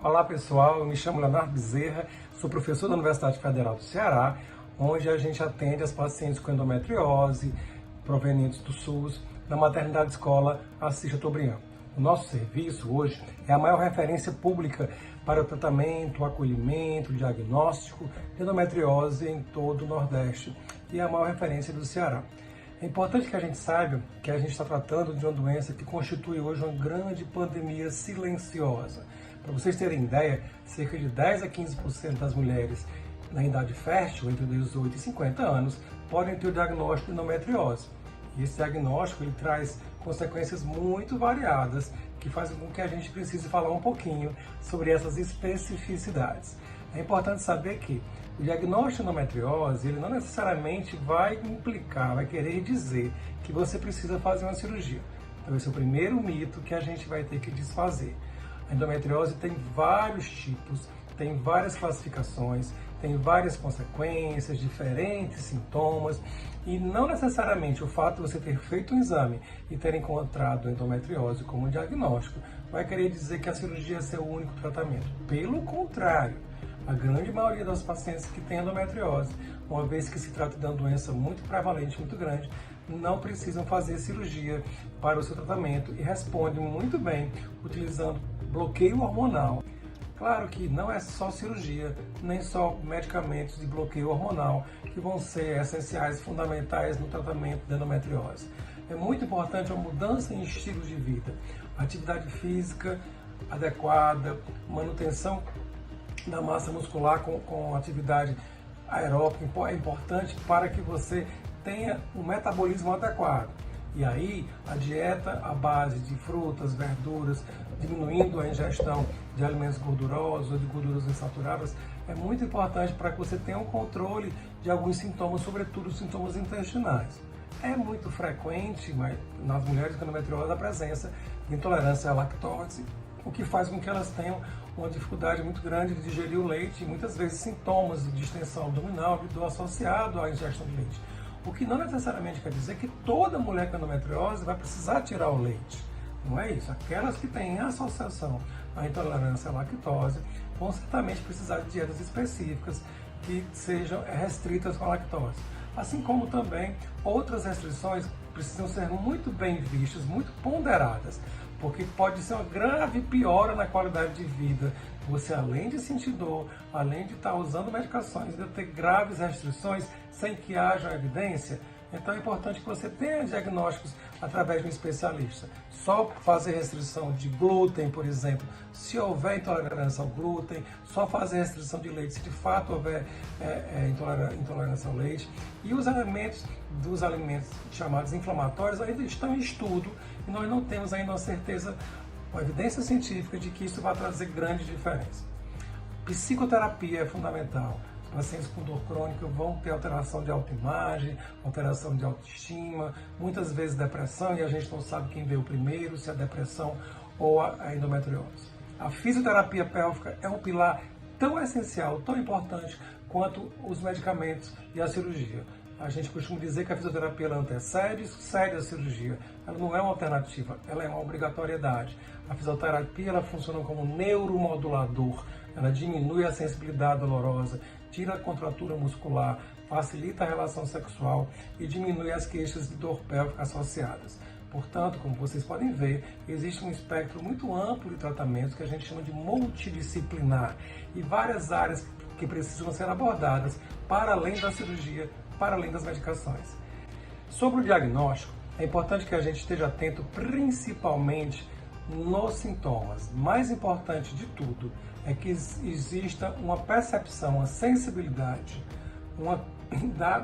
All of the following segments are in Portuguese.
Olá pessoal, eu me chamo Leonardo Bezerra, sou professor da Universidade Federal do Ceará, onde a gente atende as pacientes com endometriose provenientes do SUS, na maternidade escola Assis Chateaubriand. O nosso serviço hoje é a maior referência pública para o tratamento, o acolhimento, o diagnóstico de endometriose em todo o Nordeste e é a maior referência do Ceará. É importante que a gente saiba que a gente está tratando de uma doença que constitui hoje uma grande pandemia silenciosa. Para vocês terem ideia, cerca de 10 a 15% das mulheres na idade fértil, entre 18 e 50 anos, podem ter o diagnóstico de endometriose. E esse diagnóstico ele traz consequências muito variadas, que fazem com que a gente precise falar um pouquinho sobre essas especificidades. É importante saber que o diagnóstico de endometriose, ele não necessariamente vai implicar, vai querer dizer que você precisa fazer uma cirurgia. Então esse é o primeiro mito que a gente vai ter que desfazer. A endometriose tem vários tipos, tem várias classificações, tem várias consequências, diferentes sintomas, e não necessariamente o fato de você ter feito um exame e ter encontrado endometriose como diagnóstico vai querer dizer que a cirurgia é seu único tratamento. Pelo contrário, a grande maioria das pacientes que têm endometriose, uma vez que se trata de uma doença muito prevalente, muito grande, não precisam fazer cirurgia para o seu tratamento e respondem muito bem utilizando bloqueio hormonal. Claro que não é só cirurgia, nem só medicamentos de bloqueio hormonal que vão ser essenciais, fundamentais no tratamento da endometriose. É muito importante uma mudança em estilo de vida, atividade física adequada, manutenção da massa muscular com atividade aeróbica é importante para que você tenha um metabolismo adequado. E aí, a dieta à base de frutas, verduras, diminuindo a ingestão de alimentos gordurosos ou de gorduras insaturadas, é muito importante para que você tenha um controle de alguns sintomas, sobretudo os sintomas intestinais. É muito frequente nas mulheres com endometriose a presença de intolerância à lactose, o que faz com que elas tenham uma dificuldade muito grande de digerir o leite e muitas vezes sintomas de distensão abdominal e dor associado à ingestão de leite. O que não necessariamente quer dizer que toda mulher com endometriose vai precisar tirar o leite. Não é isso. Aquelas que têm associação à intolerância à lactose vão certamente precisar de dietas específicas que sejam restritas com a lactose. Assim como também outras restrições precisam ser muito bem vistas, muito ponderadas, porque pode ser uma grave piora na qualidade de vida. Você, além de sentir dor, além de estar usando medicações, de ter graves restrições sem que haja evidência, então é importante que você tenha diagnósticos através de um especialista. Só fazer restrição de glúten, por exemplo, se houver intolerância ao glúten, só fazer restrição de leite se de fato houver intolerância ao leite. E os elementos dos alimentos chamados inflamatórios ainda estão em estudo e nós não temos ainda uma certeza, uma evidência científica de que isso vai trazer grande diferença. Psicoterapia é fundamental. Pacientes com dor crônica vão ter alteração de autoimagem, alteração de autoestima, muitas vezes depressão, e a gente não sabe quem veio primeiro, se é a depressão ou a endometriose. A fisioterapia pélvica é um pilar tão essencial, tão importante quanto os medicamentos e a cirurgia. A gente costuma dizer que a fisioterapia ela antecede a cirurgia. Ela não é uma alternativa, ela é uma obrigatoriedade. A fisioterapia ela funciona como neuromodulador. Ela diminui a sensibilidade dolorosa, tira a contratura muscular, facilita a relação sexual e diminui as queixas de dor pélvica associadas. Portanto, como vocês podem ver, existe um espectro muito amplo de tratamentos que a gente chama de multidisciplinar e várias áreas que precisam ser abordadas para além da cirurgia, para além das medicações. Sobre o diagnóstico, é importante que a gente esteja atento principalmente nos sintomas. Mais importante de tudo é que exista uma percepção, uma sensibilidade,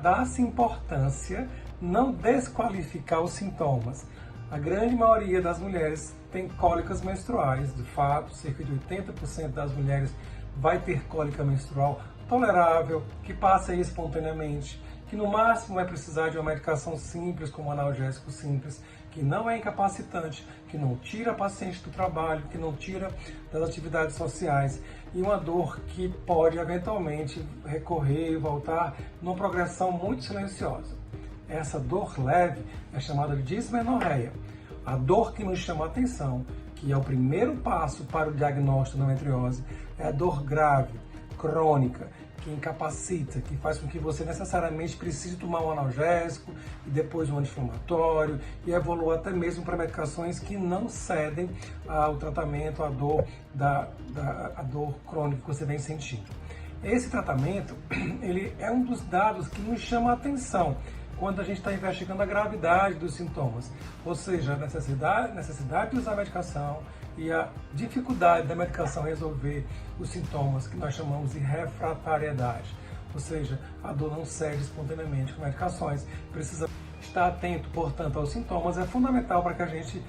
dar-se importância, não desqualificar os sintomas. A grande maioria das mulheres tem cólicas menstruais, de fato, cerca de 80% das mulheres vai ter cólica menstrual tolerável, que passa aí espontaneamente, que no máximo vai precisar de uma medicação simples, como um analgésico simples, que não é incapacitante, que não tira a paciente do trabalho, que não tira das atividades sociais, e uma dor que pode eventualmente recorrer e voltar numa progressão muito silenciosa. Essa dor leve é chamada de dismenorreia. A dor que nos chama a atenção que é o primeiro passo para o diagnóstico da endometriose, é a dor grave, crônica, que incapacita, que faz com que você necessariamente precise tomar um analgésico e depois um anti-inflamatório e evolua até mesmo para medicações que não cedem ao tratamento, à dor, a dor crônica que você vem sentindo. Esse tratamento, ele é um dos dados que nos chama a atenção quando a gente está investigando a gravidade dos sintomas, ou seja, a necessidade de usar a medicação e a dificuldade da medicação resolver os sintomas que nós chamamos de refratariedade, ou seja, a dor não cede espontaneamente com medicações. Precisa estar atento, portanto, aos sintomas, é fundamental para que a gente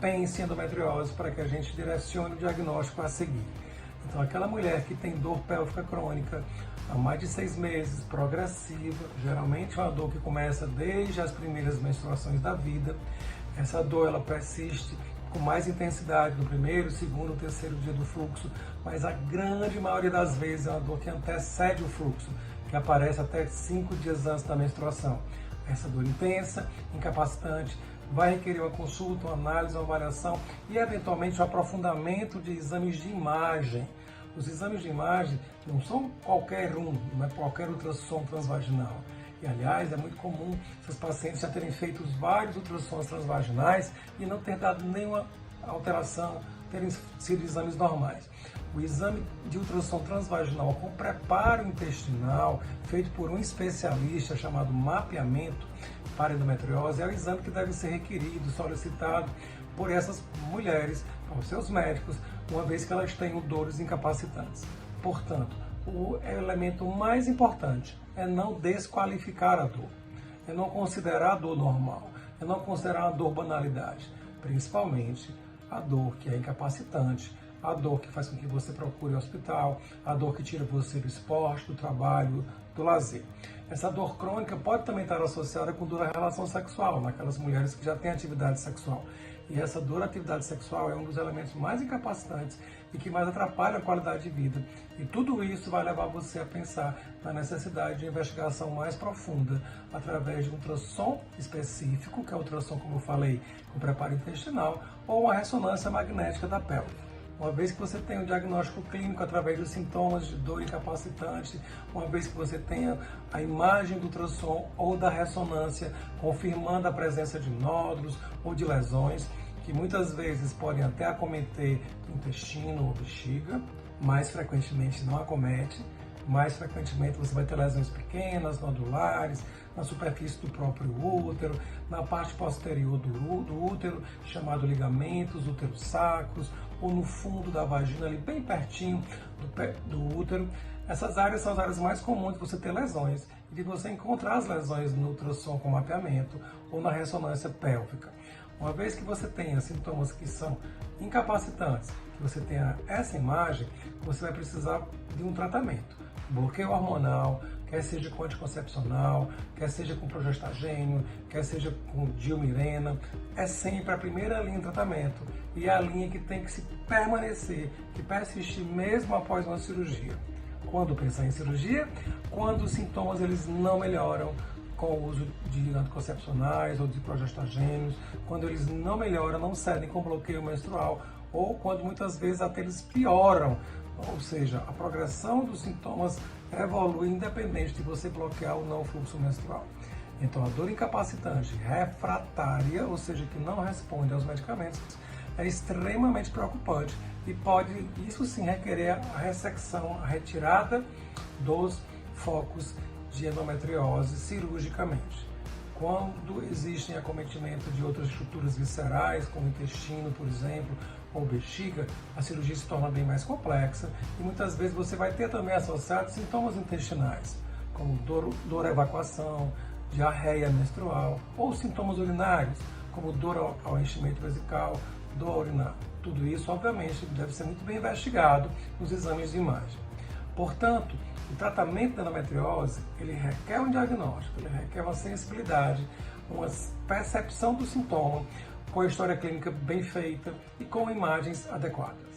pense em endometriose, para que a gente direcione o diagnóstico a seguir. Então, aquela mulher que tem dor pélvica crônica há mais de 6 meses, progressiva, geralmente é uma dor que começa desde as primeiras menstruações da vida. Essa dor ela persiste com mais intensidade no primeiro, segundo, terceiro dia do fluxo, mas a grande maioria das vezes é uma dor que antecede o fluxo, que aparece até 5 dias antes da menstruação. Essa dor intensa, incapacitante, vai requerer uma consulta, uma análise, uma avaliação e, eventualmente, um aprofundamento de exames de imagem. Os exames de imagem não são qualquer um, não é qualquer ultrassom transvaginal. E, aliás, é muito comum esses pacientes já terem feito vários ultrassons transvaginais e não ter dado nenhuma alteração, terem sido exames normais. O exame de ultrassom transvaginal com preparo intestinal, feito por um especialista chamado mapeamento para endometriose, é o exame que deve ser requerido, solicitado por essas mulheres, aos seus médicos, uma vez que elas tenham dores incapacitantes. Portanto, o elemento mais importante é não desqualificar a dor, é não considerar a dor normal, é não considerar a dor banalidade, principalmente a dor que é incapacitante, a dor que faz com que você procure o hospital, a dor que tira você do esporte, do trabalho, do lazer. Essa dor crônica pode também estar associada com dor na relação sexual, naquelas mulheres que já têm atividade sexual. E essa dor na atividade sexual é um dos elementos mais incapacitantes e que mais atrapalha a qualidade de vida. E tudo isso vai levar você a pensar na necessidade de investigação mais profunda através de um ultrassom específico, que é o ultrassom, como eu falei, com preparo intestinal, ou uma ressonância magnética da pelve. Uma vez que você tenha um diagnóstico clínico através dos sintomas de dor incapacitante, uma vez que você tenha a imagem do ultrassom ou da ressonância confirmando a presença de nódulos ou de lesões, que muitas vezes podem até acometer o intestino ou bexiga, mais frequentemente não acomete. Mais frequentemente você vai ter lesões pequenas, nodulares, na superfície do próprio útero, na parte posterior do útero, chamado ligamentos útero-sacros, ou no fundo da vagina, ali bem pertinho do útero. Essas áreas são as áreas mais comuns de você ter lesões e de você encontrar as lesões no ultrassom com mapeamento ou na ressonância pélvica. Uma vez que você tenha sintomas que são incapacitantes, que você tenha essa imagem, você vai precisar de um tratamento. Bloqueio hormonal, quer seja com anticoncepcional, quer seja com progestagênio, quer seja com diomirena, é sempre a primeira linha de tratamento e é a linha que tem que se permanecer, que persistir mesmo após uma cirurgia. Quando pensar em cirurgia? Quando os sintomas eles não melhoram com o uso de anticoncepcionais ou de progestagênios, quando eles não melhoram, não cedem com bloqueio menstrual, ou quando muitas vezes até eles pioram, ou seja, a progressão dos sintomas evolui independente de você bloquear ou não o fluxo menstrual. Então, a dor incapacitante refratária, ou seja, que não responde aos medicamentos, é extremamente preocupante e pode, isso sim, requerer a ressecção, a retirada dos focos de endometriose cirurgicamente. Quando existem acometimento de outras estruturas viscerais, como intestino, por exemplo, ou bexiga, a cirurgia se torna bem mais complexa e muitas vezes você vai ter também associados sintomas intestinais, como dor à evacuação, diarreia menstrual, ou sintomas urinários, como dor ao enchimento vesical, dor ao urinar. Tudo isso, obviamente, deve ser muito bem investigado nos exames de imagem. Portanto, o tratamento da endometriose, ele requer um diagnóstico, ele requer uma sensibilidade, uma percepção do sintoma, com a história clínica bem feita e com imagens adequadas.